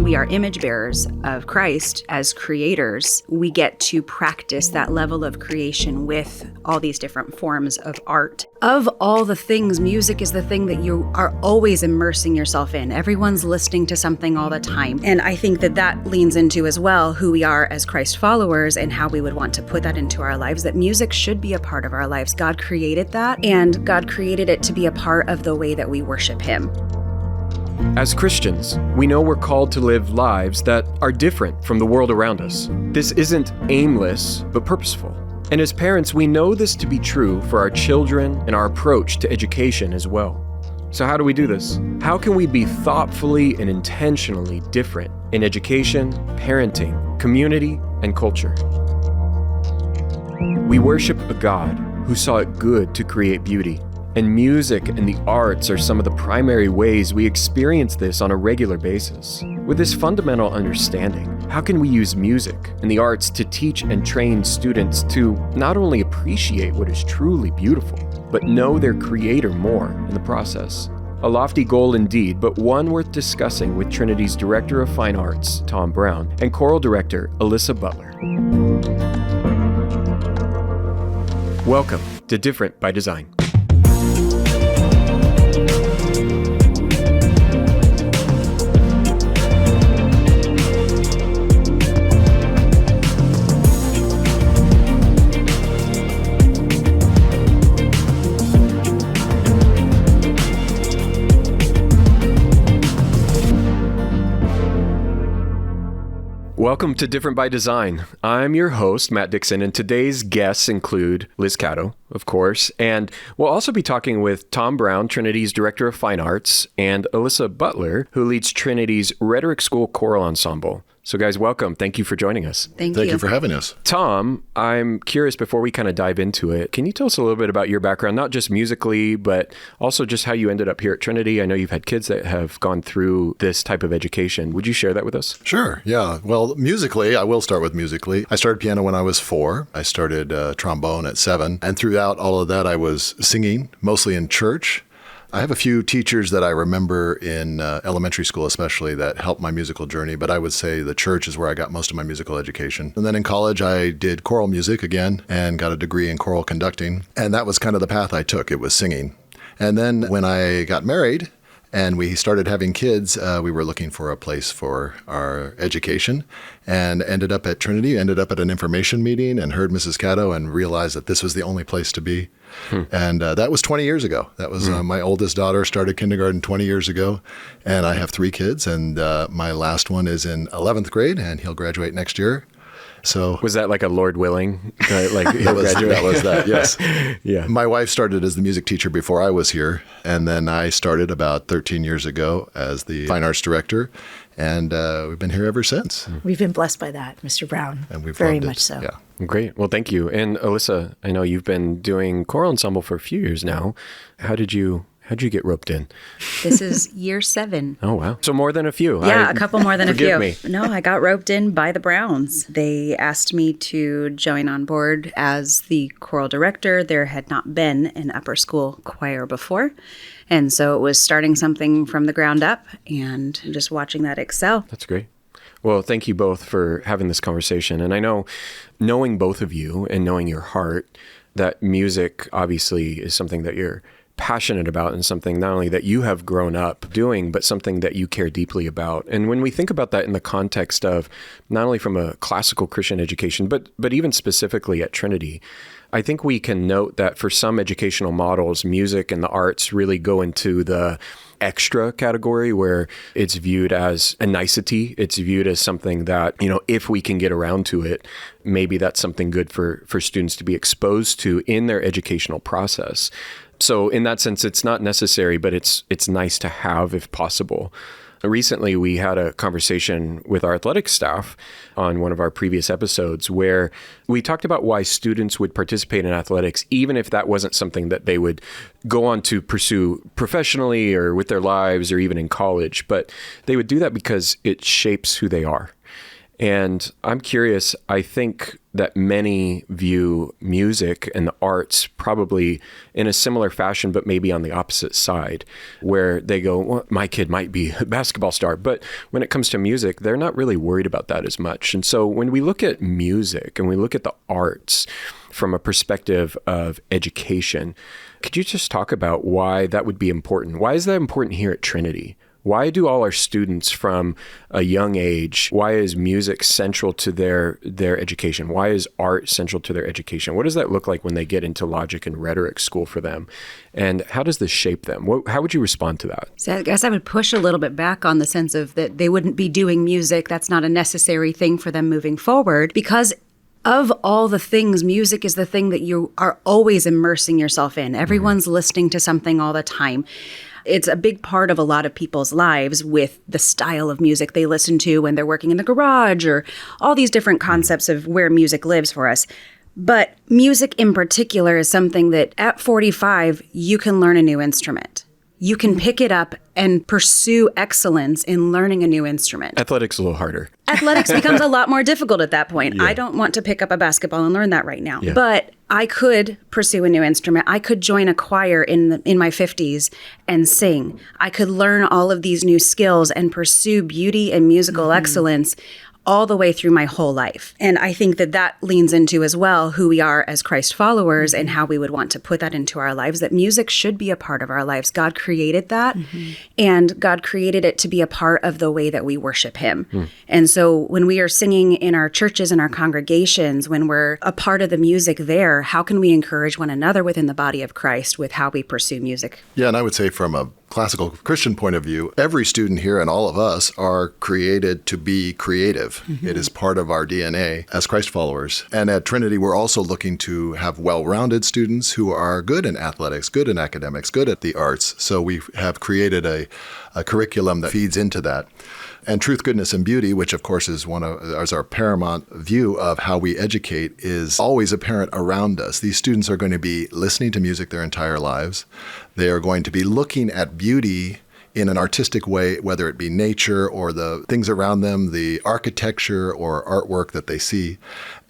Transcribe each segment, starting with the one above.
we are image bearers of Christ as creators, we get to practice that level of creation with all these different forms of art. Of all the things, music is the thing that you are always immersing yourself in. Everyone's listening to something all the time. And I think that that leans into as well who we are as Christ followers and how we would want to put that into our lives, that music should be a part of our lives. God created that, and God created it to be a part of the way that we worship Him. As Christians, we know we're called to live lives that are different from the world around us. This isn't aimless, but purposeful. And as parents, we know this to be true for our children and our approach to education as well. So how do we do this? How can we be thoughtfully and intentionally different in education, parenting, community, and culture? We worship a God who saw it good to create beauty. And music and the arts are some of the primary ways we experience this on a regular basis. With this fundamental understanding, how can we use music and the arts to teach and train students to not only appreciate what is truly beautiful, but know their creator more in the process? A lofty goal indeed, but one worth discussing with Trinity's Director of Fine Arts, Tom Brown, and Choral Director, Elissa Butler. Welcome to Different by Design. Welcome to Different by Design. I'm your host, Matt Dixon, and today's guests include Liz Caddo, of course, and we'll also be talking with Tom Brown, Trinity's Director of Fine Arts, and Elissa Butler, who leads Trinity's Rhetoric School Choral Ensemble. So guys, welcome. Thank you for joining us. Thank you for having us. Tom, I'm curious, before we kind of dive into it, can you tell us a little bit about your background, not just musically, but also just how you ended up here at Trinity? I know you've had kids that have gone through this type of education. Would you share that with us? Sure, yeah. Well, musically, I will start with musically. I started piano when I was 4. I started trombone at 7. And throughout all of that, I was singing, mostly in church. I have a few teachers that I remember in elementary school especially that helped my musical journey, but I would say the church is where I got most of my musical education. And then in college, I did choral music again and got a degree in choral conducting. And that was kind of the path I took. It was singing. And then when I got married and we started having kids, we were looking for a place for our education and ended up at Trinity, ended up at an information meeting and heard Mrs. Caddo and realized that this was the only place to be. And that was 20 years ago. That was my oldest daughter started kindergarten 20 years ago. And I have 3 kids. And my last one is in 11th grade and he'll graduate next year. So was that like a Lord willing, like that was that, yes. Yeah. My wife started as the music teacher before I was here. And then I started about 13 years ago as the fine arts director. And we've been here ever since. We've been blessed by that, Mr. Brown. And we've very loved much it. so. Yeah. Great. Well, thank you. And Elissa, I know you've been doing choral ensemble for a few years now. How'd you get roped in? This is year 7. Oh, wow. So more than a few. Yeah, a couple more than a few. Forgive me. No, I got roped in by the Browns. They asked me to join on board as the choral director. There had not been an upper school choir before. And so it was starting something from the ground up and just watching that excel. That's great. Well, thank you both for having this conversation. And I know, knowing both of you and knowing your heart, that music obviously is something that you're passionate about and something not only that you have grown up doing, but something that you care deeply about. And when we think about that in the context of not only from a classical Christian education, but even specifically at Trinity, I think we can note that for some educational models, music and the arts really go into the extra category where it's viewed as a nicety. It's viewed as something that, if we can get around to it, maybe that's something good for students to be exposed to in their educational process. So in that sense, it's not necessary, but it's nice to have if possible. Recently, we had a conversation with our athletics staff on one of our previous episodes where we talked about why students would participate in athletics, even if that wasn't something that they would go on to pursue professionally or with their lives or even in college. But they would do that because it shapes who they are. And I'm curious, I think that many view music and the arts probably in a similar fashion, but maybe on the opposite side, where they go, well, my kid might be a basketball star. But when it comes to music, they're not really worried about that as much. And so when we look at music and we look at the arts from a perspective of education, could you just talk about why that would be important? Why is that important here at Trinity? Why do all our students from a young age, why is music central to their education? Why is art central to their education? What does that look like when they get into logic and rhetoric school for them? And how does this shape them? How would you respond to that? So I guess I would push a little bit back on the sense of that they wouldn't be doing music. That's not a necessary thing for them moving forward, because of all the things, music is the thing that you are always immersing yourself in. Everyone's listening to something all the time. It's a big part of a lot of people's lives with the style of music they listen to when they're working in the garage, or all these different concepts of where music lives for us. But music in particular is something that at 45, you can learn a new instrument. You can pick it up and pursue excellence in learning a new instrument. Athletics a little harder. Athletics becomes a lot more difficult at that point. Yeah. I don't want to pick up a basketball and learn that right now. Yeah. But I could pursue a new instrument. I could join a choir in my 50s and sing. I could learn all of these new skills and pursue beauty and musical excellence all the way through my whole life. And I think that leans into as well who we are as Christ followers and how we would want to put that into our lives, that music should be a part of our lives. God created that, and God created it to be a part of the way that we worship him. And so when we are singing in our churches and our congregations, when we're a part of the music there, how can we encourage one another within the body of Christ with how we pursue music? Yeah, and I would say from a classical Christian point of view, every student here and all of us are created to be creative. It is part of our DNA as Christ followers. And at Trinity, we're also looking to have well-rounded students who are good in athletics, good in academics, good at the arts. So we have created a curriculum that feeds into that. And truth, goodness, and beauty, which of course is our paramount view of how we educate, is always apparent around us. These students are going to be listening to music their entire lives. They are going to be looking at beauty in an artistic way, whether it be nature or the things around them, the architecture or artwork that they see.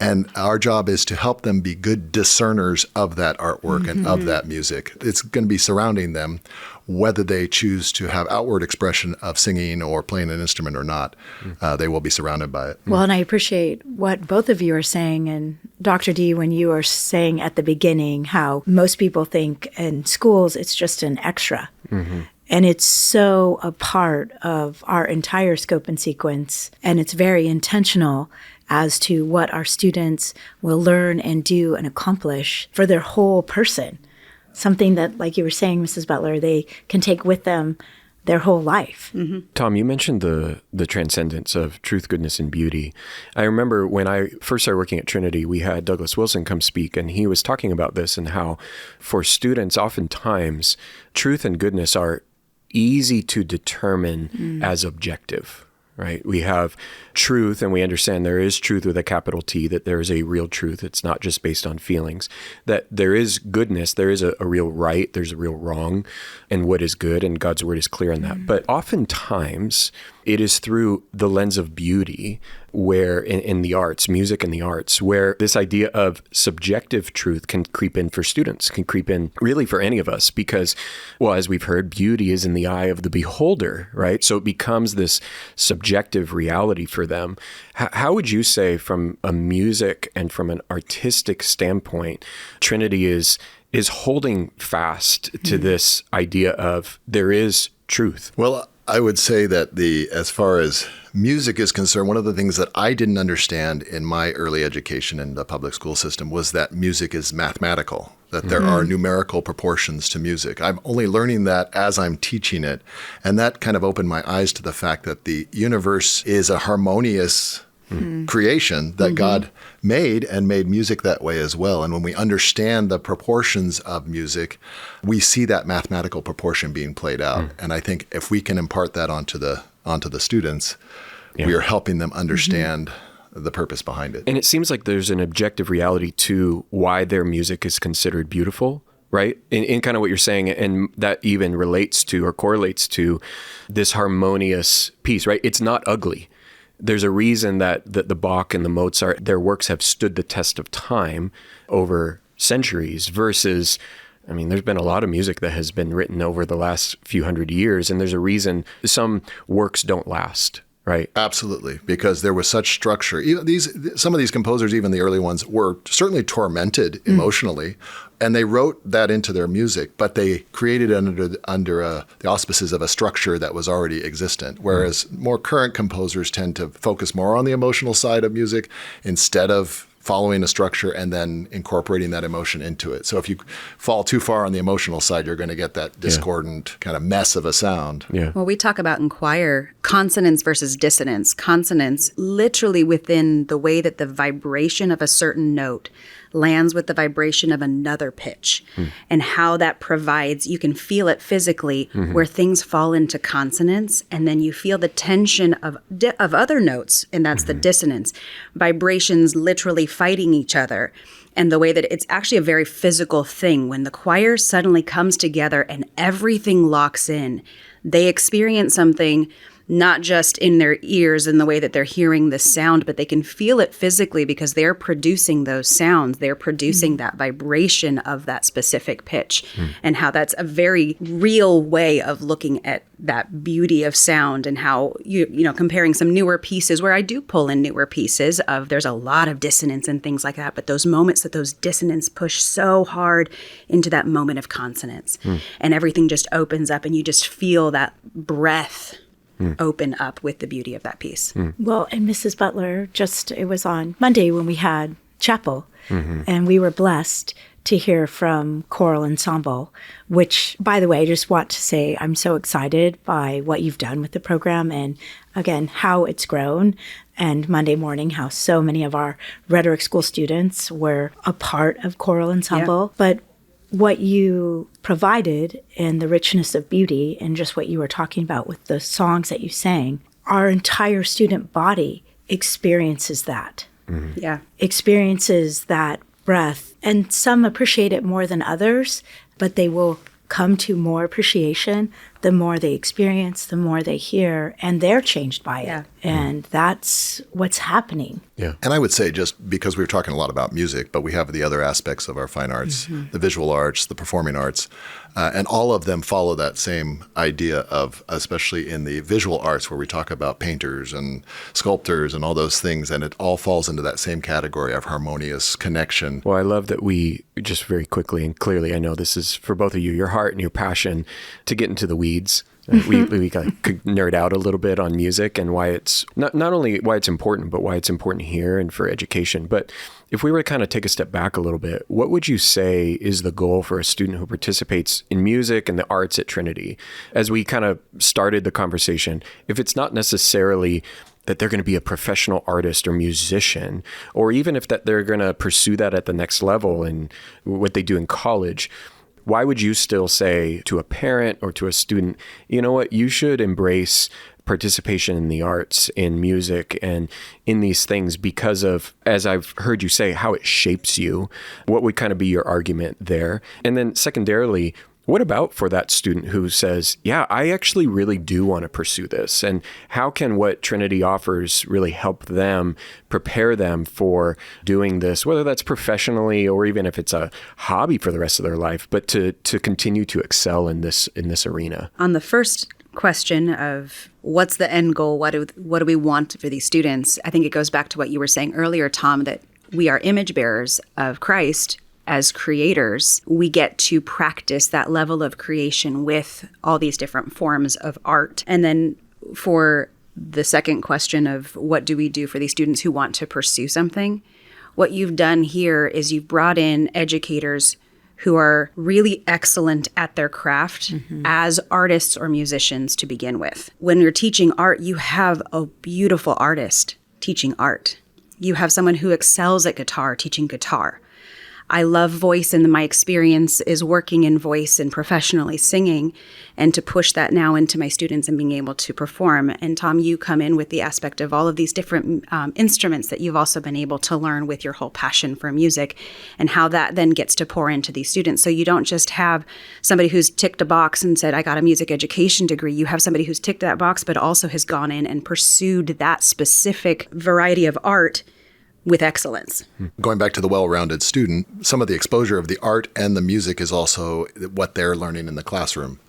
And our job is to help them be good discerners of that artwork and of that music. It's going to be surrounding them, whether they choose to have outward expression of singing or playing an instrument or not. They will be surrounded by it. Well, and I appreciate what both of you are saying. And Dr. D, when you were saying at the beginning how most people think in schools it's just an extra. And it's so a part of our entire scope and sequence. And it's very intentional as to what our students will learn and do and accomplish for their whole person. Something that, like you were saying, Mrs. Butler, they can take with them their whole life. Tom, you mentioned the transcendence of truth, goodness, and beauty. I remember when I first started working at Trinity, we had Douglas Wilson come speak, and he was talking about this and how for students, oftentimes, truth and goodness are easy to determine as objective, right? We have truth, and we understand there is truth with a capital T, that there is a real truth. It's not just based on feelings. That there is goodness, there is a real right, there's a real wrong, and what is good, and God's word is clear on that. But oftentimes, it is through the lens of beauty, where in the arts, music and the arts, where this idea of subjective truth can creep in for students, can creep in really for any of us, because, well, as we've heard, beauty is in the eye of the beholder, right? So it becomes this subjective reality for them. How would you say, from a music and from an artistic standpoint, Trinity is holding fast to this idea of there is truth? Well, I would say that as far as music is concerned, one of the things that I didn't understand in my early education in the public school system was that music is mathematical, that there are numerical proportions to music. I'm only learning that as I'm teaching it. And that kind of opened my eyes to the fact that the universe is a harmonious creation that God made, and made music that way as well. And when we understand the proportions of music, we see that mathematical proportion being played out. And I think if we can impart that onto the students, we are helping them understand the purpose behind it. And it seems like there's an objective reality to why their music is considered beautiful, right? In kind of what you're saying, and that even relates to or correlates to this harmonious piece, right? It's not ugly. There's a reason that the Bach and the Mozart, their works have stood the test of time over centuries versus, I mean, there's been a lot of music that has been written over the last few hundred years, and there's a reason some works don't last, right? Absolutely, because there was such structure. Some of these composers, even the early ones, were certainly tormented emotionally, and they wrote that into their music, but they created it under the auspices of a structure that was already existent, whereas more current composers tend to focus more on the emotional side of music instead of following a structure and then incorporating that emotion into it. So if you fall too far on the emotional side, you're going to get that discordant kind of mess of a sound. Yeah. Well, we talk about in choir consonance versus dissonance. Consonance literally within the way that the vibration of a certain note lands with the vibration of another pitch and how that provides, you can feel it physically where things fall into consonance, and then you feel the tension of other notes, and that's the dissonance. Vibrations literally fighting each other. And the way that it's actually a very physical thing. When the choir suddenly comes together and everything locks in, they experience something not just in their ears in the way that they're hearing the sound, but they can feel it physically because they're producing those sounds. They're producing that vibration of that specific pitch, and how that's a very real way of looking at that beauty of sound, and how, you know, comparing some newer pieces where I do pull in newer pieces of, there's a lot of dissonance and things like that, but those moments that those dissonance push so hard into that moment of consonance, and everything just opens up and you just feel that breath open up with the beauty of that piece. Well, and Mrs. Butler, it was on Monday when we had chapel, and we were blessed to hear from Choral Ensemble, which, by the way, I just want to say I'm so excited by what you've done with the program, and again, how it's grown. And Monday morning, how so many of our rhetoric school students were a part of Choral Ensemble. But what you provided and the richness of beauty and just what you were talking about with the songs that you sang, our entire student body experiences that. Experiences that breath. And some appreciate it more than others, but they will come to more appreciation the more they experience, the more they hear, and they're changed by it. And that's what's happening. Yeah. And I would say, just because we were talking a lot about music, but we have the other aspects of our fine arts, the visual arts, the performing arts, and all of them follow that same idea of, especially in the visual arts where we talk about painters and sculptors and all those things, and it all falls into that same category of harmonious connection. Well, I love that we just very quickly and clearly, I know this is for both of you, your heart and your passion to get into the weeds. We could nerd out a little bit on music and why it's not only why it's important, but why it's important here and for education. But if we were to kind of take a step back a little bit, what would you say is the goal for a student who participates in music and the arts at Trinity? As we kind of started the conversation, if it's not necessarily that they're going to be a professional artist or musician, or even if that they're going to pursue that at the next level in what they do in college, why would you still say to a parent or to a student, you know what, you should embrace participation in the arts, in music, and in these things because of, as I've heard you say, how it shapes you? What would kind of be your argument there? And then secondarily, what about for that student who says, yeah, I actually really do want to pursue this? And how can what Trinity offers really help them, prepare them for doing this, whether that's professionally or even if it's a hobby for the rest of their life, but to continue to excel in this arena? On the first question of what's the end goal, what do we want for these students, I think it goes back to what you were saying earlier, Tom, that we are image bearers of Christ. As creators, we get to practice that level of creation with all these different forms of art. And then for the second question of what do we do for these students who want to pursue something, what you've done here is you've brought in educators who are really excellent at their craft as artists or musicians to begin with. When you're teaching art, you have a beautiful artist teaching art. You have someone who excels at guitar teaching guitar. I love voice, and my experience is working in voice and professionally singing, and to push that now into my students and being able to perform. And Tom, you come in with the aspect of all of these different instruments that you've also been able to learn with your whole passion for music, and how that then gets to pour into these students. So you don't just have somebody who's ticked a box and said, I got a music education degree. You have somebody who's ticked that box, but also has gone in and pursued that specific variety of art with excellence. Going back to the well-rounded student, some of the exposure of the art and the music is also what they're learning in the classroom.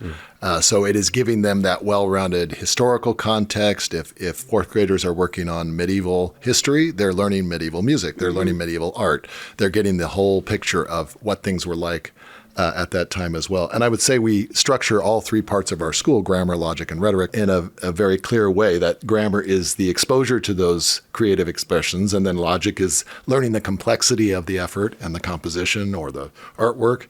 So it is giving them that well-rounded historical context. If fourth graders are working on medieval history, they're learning medieval music. They're learning medieval art. They're getting the whole picture of what things were like at that time as well. And I would say we structure all three parts of our school, grammar, logic, and rhetoric, in a very clear way. That grammar is the exposure to those creative expressions, and then logic is learning the complexity of the effort and the composition or the artwork.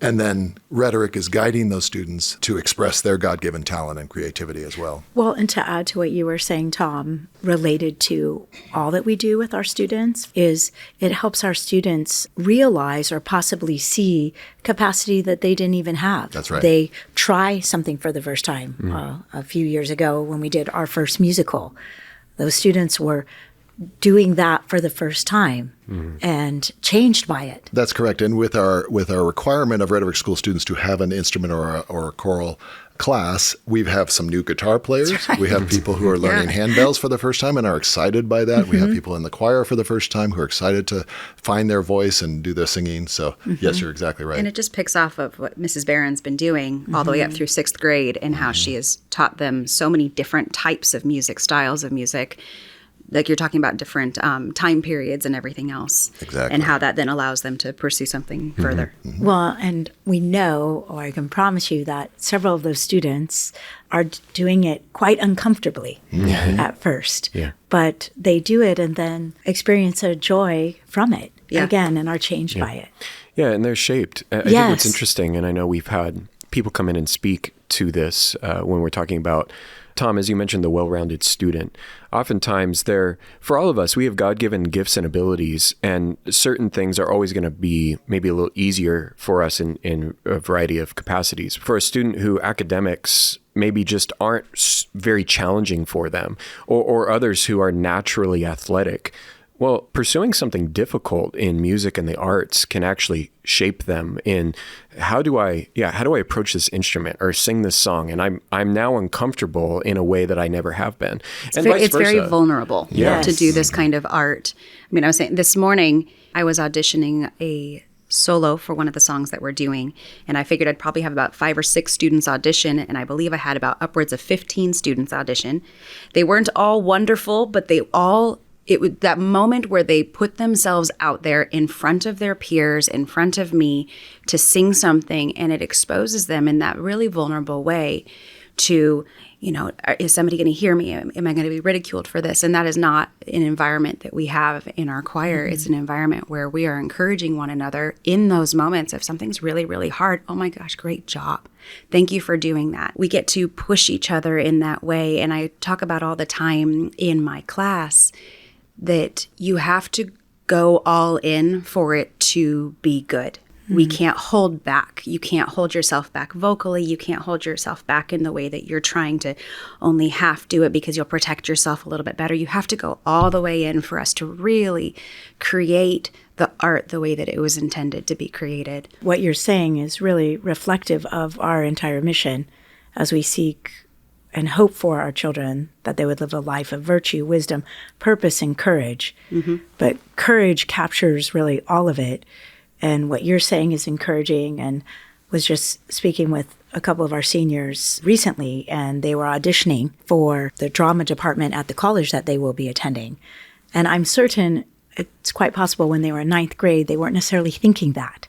And then rhetoric is guiding those students to express their God-given talent and creativity as well. Well, and to add to what you were saying, Tom, related to all that we do with our students, is it helps our students realize or possibly see capacity that they didn't even have. That's right. They try something for the first time. A few years ago when we did our first musical, those students were doing that for the first time and changed by it. That's correct. And with our requirement of rhetoric school students to have an instrument or a choral class, we have some new guitar players. Right. We have people who are learning handbells for the first time and are excited by that. We have people in the choir for the first time who are excited to find their voice and do their singing. So yes, you're exactly right. And it just picks off of what Mrs. Barron's been doing all the way up through 6th grade, and how she has taught them so many different types of music, styles of music. Like you're talking about different time periods and everything else. Exactly. And how that then allows them to pursue something further. Well, and we know, or I can promise you, that several of those students are doing it quite uncomfortably at first. Yeah. But they do it and then experience a joy from it again, and are changed by it. Yeah, and they're shaped. I think what's interesting, and I know we've had people come in and speak to this when we're talking about, Tom, as you mentioned, the well-rounded student. Oftentimes, for all of us, we have God-given gifts and abilities, and certain things are always going to be maybe a little easier for us in a variety of capacities. For a student who academics maybe just aren't very challenging for them, or others who are naturally athletic, well, pursuing something difficult in music and the arts can actually shape them in how do I approach this instrument or sing this song, and I'm now uncomfortable in a way that I never have been. It's very vulnerable to do this kind of art. I mean, I was saying this morning I was auditioning a solo for one of the songs that we're doing, and I figured I'd probably have about 5 or 6 students audition, and I believe I had about upwards of 15 students audition. They weren't all wonderful, but it was that moment where they put themselves out there in front of their peers, in front of me, to sing something, and it exposes them in that really vulnerable way to, is somebody going to hear me? Am I going to be ridiculed for this? And that is not an environment that we have in our choir. It's an environment where we are encouraging one another in those moments. If something's really, really hard, oh my gosh, great job. Thank you for doing that. We get to push each other in that way. And I talk about all the time in my class that you have to go all in for it to be good. We can't hold back. You can't hold yourself back vocally. You can't hold yourself back in the way that you're trying to only half do it because you'll protect yourself a little bit better. You have to go all the way in for us to really create the art the way that it was intended to be created. What you're saying is really reflective of our entire mission as we seek and hope for our children that they would live a life of virtue, wisdom, purpose, and courage. But courage captures really all of it. And what you're saying is encouraging. And was just speaking with a couple of our seniors recently, and they were auditioning for the drama department at the college that they will be attending. And I'm certain it's quite possible when they were in 9th grade, they weren't necessarily thinking that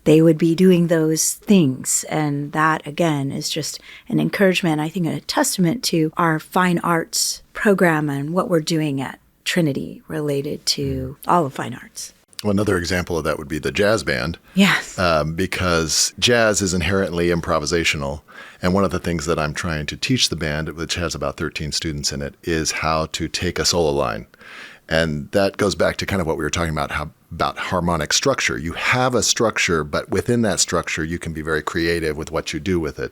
they would be doing those things. And that, again, is just an encouragement, I think a testament to our fine arts program and what we're doing at Trinity related to all of fine arts. Well, another example of that would be the jazz band. Yes. Because jazz is inherently improvisational. And one of the things that I'm trying to teach the band, which has about 13 students in it, is how to take a solo line. And that goes back to kind of what we were talking about, how about harmonic structure. You have a structure, but within that structure, you can be very creative with what you do with it.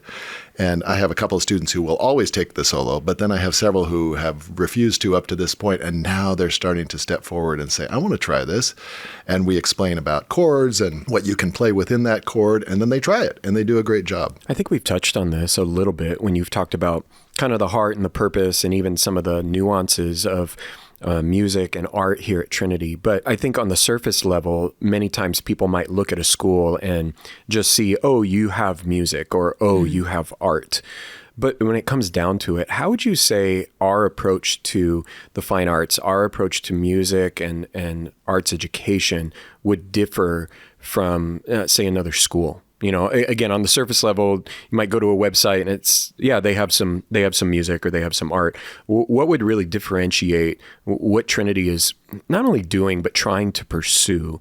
And I have a couple of students who will always take the solo, but then I have several who have refused to up to this point, and now they're starting to step forward and say, I want to try this. And we explain about chords and what you can play within that chord, and then they try it, and they do a great job. I think we've touched on this a little bit when you've talked about kind of the heart and the purpose and even some of the nuances of music and art here at Trinity. But I think on the surface level, many times people might look at a school and just see, oh, you have music, or, oh, you have art. But when it comes down to it, how would you say our approach to the fine arts, our approach to music and arts education would differ from, say, another school? You know, again, on the surface level, you might go to a website and it's, yeah, they have some music or they have some art. What would really differentiate what Trinity is not only doing, but trying to pursue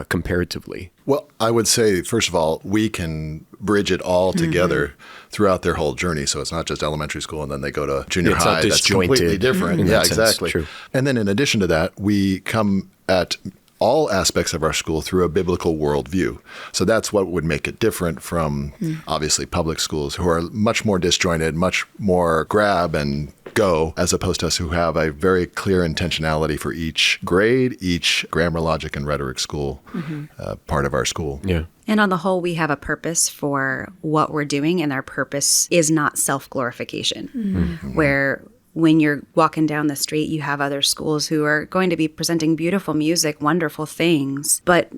comparatively? Well, I would say, first of all, we can bridge it all together throughout their whole journey. So it's not just elementary school and then they go to junior high. Not That's completely different. Yeah, exactly. True. And then in addition to that, we come at all aspects of our school through a biblical worldview. So that's what would make it different from obviously public schools, who are much more disjointed, much more grab and go, as opposed to us who have a very clear intentionality for each grade, each grammar, logic, and rhetoric school part of our school. Yeah. And on the whole, we have a purpose for what we're doing, and our purpose is not self-glorification, where when you're walking down the street, you have other schools who are going to be presenting beautiful music, wonderful things, but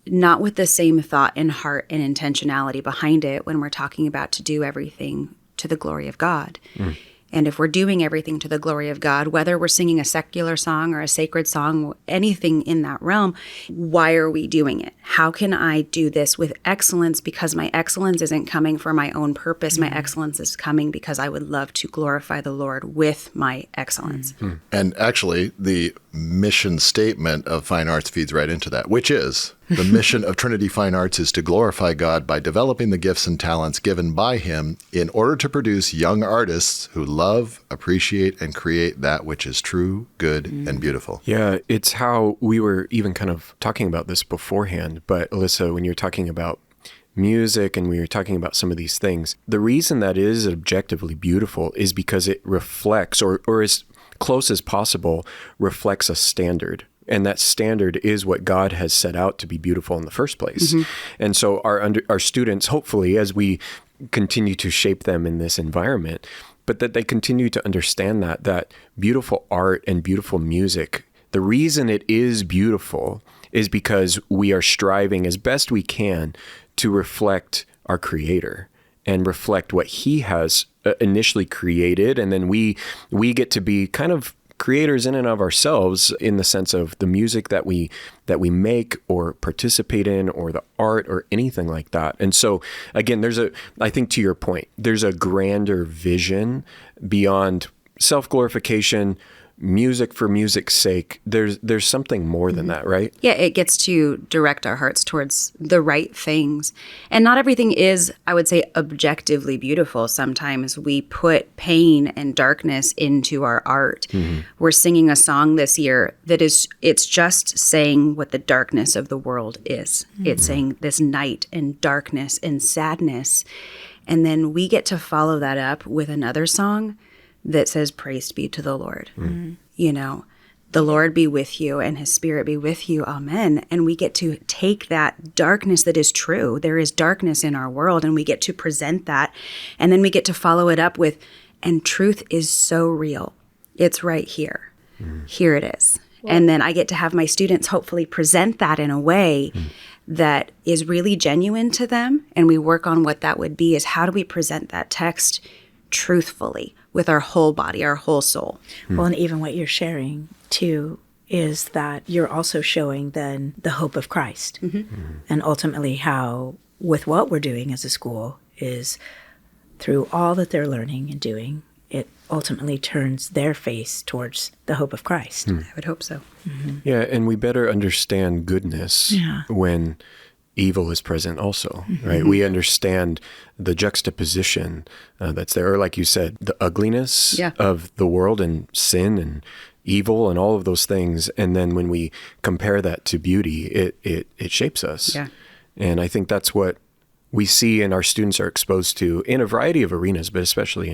not with the same thought and heart and intentionality behind it when we're talking about to do everything to the glory of God. And if we're doing everything to the glory of God, whether we're singing a secular song or a sacred song, anything in that realm, why are we doing it? How can I do this with excellence? Because my excellence isn't coming for my own purpose. My excellence is coming because I would love to glorify the Lord with my excellence. And actually, the mission statement of fine arts feeds right into that, which is the mission of Trinity Fine Arts is to glorify God by developing the gifts and talents given by Him in order to produce young artists who love, appreciate, and create that which is true, good, and beautiful. Yeah, it's how we were even kind of talking about this beforehand. But Elissa, when you're talking about music and we were talking about some of these things, the reason that is objectively beautiful is because it reflects, or as close as possible, reflects a standard. And that standard is what God has set out to be beautiful in the first place. And so our students, hopefully, as we continue to shape them in this environment, but that they continue to understand that beautiful art and beautiful music, the reason it is beautiful is because we are striving as best we can to reflect our Creator and reflect what He has initially created. And then we get to be kind of creators in and of ourselves, in the sense of the music that we make or participate in, or the art or anything like that. And so again, I think to your point, there's a grander vision beyond self-glorification, music for music's sake. There's something more than that, right? Yeah, it gets to direct our hearts towards the right things. And not everything is, I would say, objectively beautiful. Sometimes we put pain and darkness into our art. We're singing a song this year that it's just saying what the darkness of the world is. It's saying this night and darkness and sadness. And then we get to follow that up with another song that says, praise be to the Lord. You know, the Lord be with you and His Spirit be with you. Amen. And we get to take that darkness that is true. There is darkness in our world, and we get to present that. And then we get to follow it up with, and truth is so real. It's right here. Here it is. And then I get to have my students hopefully present that in a way that is really genuine to them. And we work on what that would be, is how do we present that text truthfully with our whole body, our whole soul. Well, and even what you're sharing too is that you're also showing then the hope of Christ. And ultimately how, with what we're doing as a school, is through all that they're learning and doing, it ultimately turns their face towards the hope of Christ. I would hope so. Yeah, and we better understand goodness when evil is present also, right? We understand the juxtaposition that's there, or like you said, the ugliness of the world and sin and evil and all of those things. And then when we compare that to beauty, it shapes us. Yeah. And I think that's what we see and our students are exposed to in a variety of arenas, but especially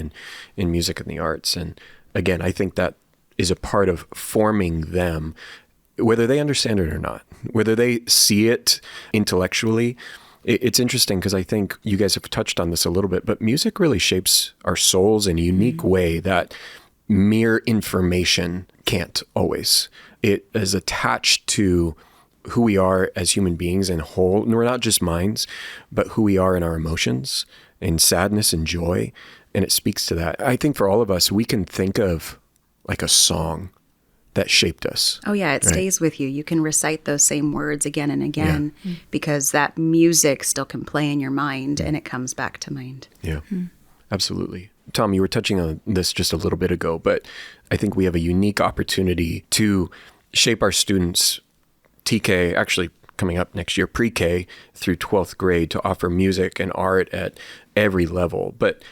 in music and the arts. And again, I think that is a part of forming them, whether they understand it or not, whether they see it intellectually. It's interesting because I think you guys have touched on this a little bit, but music really shapes our souls in a unique way that mere information can't always. It is attached to who we are as human beings in whole, and we're not just minds, but who we are in our emotions, in sadness and joy, and it speaks to that. I think for all of us, we can think of like a song that shaped us. Oh yeah, it stays with you. You can recite those same words again and again because that music still can play in your mind and it comes back to mind. Yeah, absolutely. Tom, you were touching on this just a little bit ago, but I think we have a unique opportunity to shape our students, TK, actually coming up next year, pre-K through 12th grade, to offer music and art at every level. But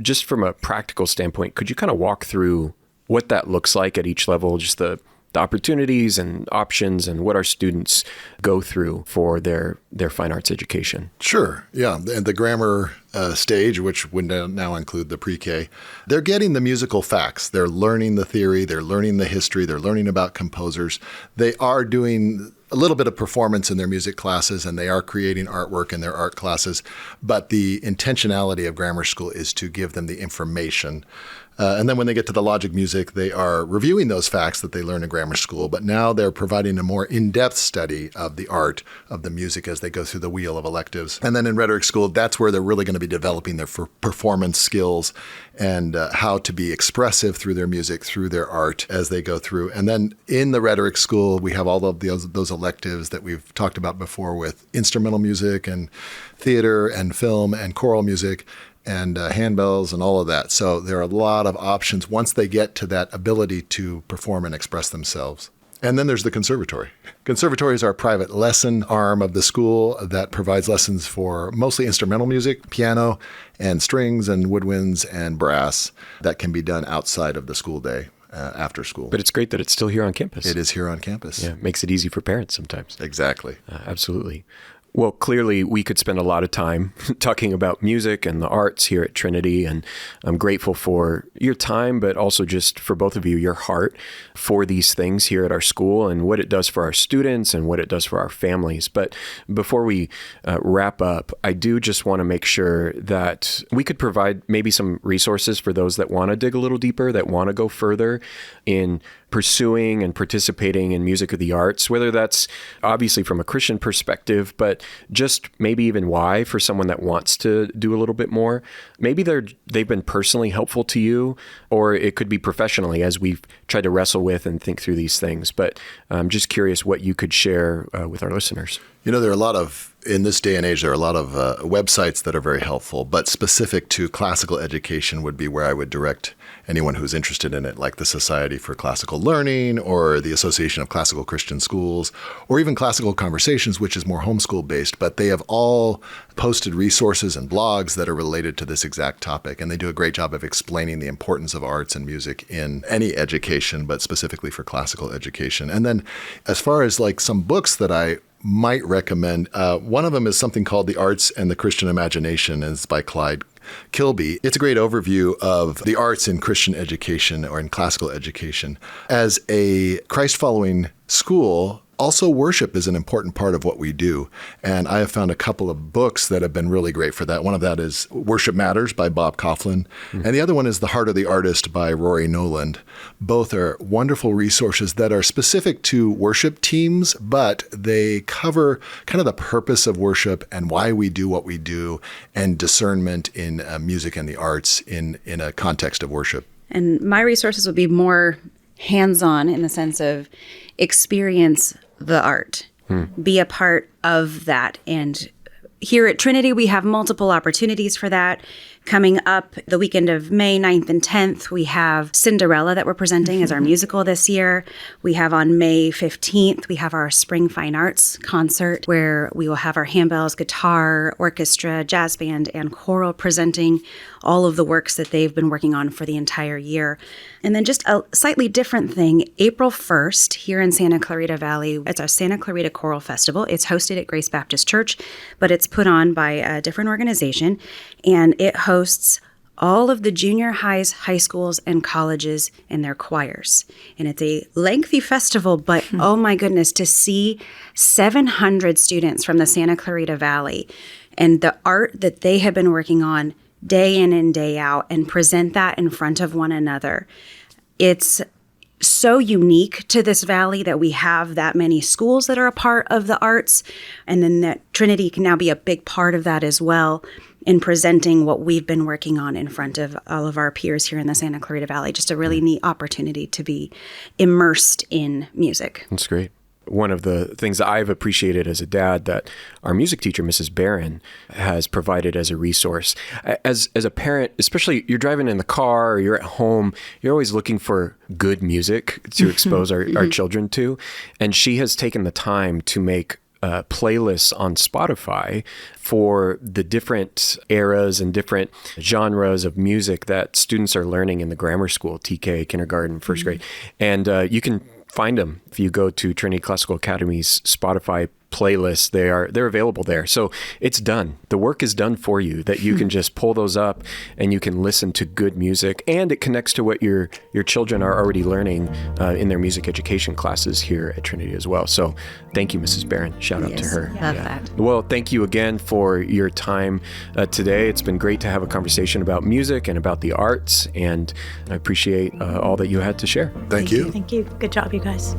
just from a practical standpoint, could you kind of walk through what that looks like at each level, just the opportunities and options and what our students go through for their fine arts education? Sure. Yeah. And the grammar stage, which would now include the pre-K, they're getting the musical facts. They're learning the theory. They're learning the history. They're learning about composers. They are doing a little bit of performance in their music classes, and they are creating artwork in their art classes. But the intentionality of grammar school is to give them the information. And then when they get to the logic music, they are reviewing those facts that they learn in grammar school, but now they're providing a more in-depth study of the art of the music as they go through the wheel of electives. And then in rhetoric school, that's where they're really going to be developing their performance skills and how to be expressive through their music, through their art as they go through. And then in the rhetoric school, we have all of those electives that we've talked about before with instrumental music and theater and film and choral music and handbells and all of that. So there are a lot of options once they get to that ability to perform and express themselves. And then there's the conservatory. Conservatory is our private lesson arm of the school that provides lessons for mostly instrumental music, piano and strings and woodwinds and brass that can be done outside of the school day. After school. But it's great that it's still here on campus. It is here on campus. Yeah, makes it easy for parents sometimes. Exactly. Absolutely. Well, clearly we could spend a lot of time talking about music and the arts here at Trinity, and I'm grateful for your time, but also just for both of you, your heart for these things here at our school and what it does for our students and what it does for our families. But before we wrap up, I do just want to make sure that we could provide maybe some resources for those that want to dig a little deeper, that want to go further in pursuing and participating in music or the arts, whether that's obviously from a Christian perspective, but just maybe even why for someone that wants to do a little bit more. Maybe they've been personally helpful to you, or it could be professionally as we've tried to wrestle with and think through these things. But I'm just curious what you could share with our listeners. You know, there are a lot of, in this day and age, there are a lot of websites that are very helpful, but specific to classical education would be where I would direct anyone who's interested in it, like the Society for Classical Learning or the Association of Classical Christian Schools, or even Classical Conversations, which is more homeschool based, but they have all posted resources and blogs that are related to this exact topic. And they do a great job of explaining the importance of arts and music in any education, but specifically for classical education. And then as far as like some books that I might recommend, one of them is something called The Arts and the Christian Imagination, and it's by Clyde Kilby. It's a great overview of the arts in Christian education or in classical education. As a Christ-following school, also worship is an important part of what we do. And I have found a couple of books that have been really great for that. One of that is Worship Matters by Bob Coughlin. And the other one is The Heart of the Artist by Rory Noland. Both are wonderful resources that are specific to worship teams, but they cover kind of the purpose of worship and why we do what we do and discernment in music and the arts in a context of worship. And my resources would be more hands-on in the sense of experience the art, be a part of that. And here at Trinity, we have multiple opportunities for that. Coming up the weekend of May 9th and 10th, we have Cinderella that we're presenting as our musical this year. We have on May 15th, we have our Spring Fine Arts concert where we will have our handbells, guitar, orchestra, jazz band, and choral presenting all of the works that they've been working on for the entire year. And then just a slightly different thing, April 1st here in Santa Clarita Valley, it's our Santa Clarita Choral Festival. It's hosted at Grace Baptist Church, but it's put on by a different organization, and it hosts all of the junior highs, high schools, and colleges and their choirs. And it's a lengthy festival, but oh my goodness, to see 700 students from the Santa Clarita Valley and the art that they have been working on day in and day out and present that in front of one another. It's so unique to this valley that we have that many schools that are a part of the arts, and then that Trinity can now be a big part of that as well in presenting what we've been working on in front of all of our peers here in the Santa Clarita Valley. Just a really neat opportunity to be immersed in music. That's great. One of the things that I've appreciated as a dad that our music teacher, Mrs. Barron, has provided as a resource. As a parent, especially you're driving in the car or you're at home, you're always looking for good music to expose our children to. And she has taken the time to make playlists on Spotify for the different eras and different genres of music that students are learning in the grammar school, TK, kindergarten, first grade. And you can find them if you go to Trinity Classical Academy's Spotify playlists. They're available there. So it's done. The work is done for you, that you can just pull those up and you can listen to good music, and it connects to what your children are already learning in their music education classes here at Trinity as well. So thank you, Mrs. Barron. Shout out to her. Love that. Well, thank you again for your time today. It's been great to have a conversation about music and about the arts, and I appreciate all that you had to share. Thank you. Thank you. Good job, you guys.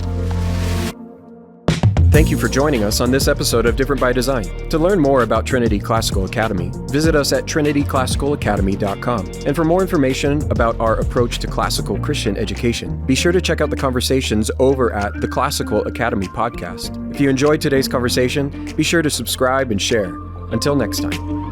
Thank you for joining us on this episode of Different by Design. To learn more about Trinity Classical Academy, visit us at trinityclassicalacademy.com. And for more information about our approach to classical Christian education, be sure to check out the conversations over at the Classical Academy podcast. If you enjoyed today's conversation, be sure to subscribe and share. Until next time.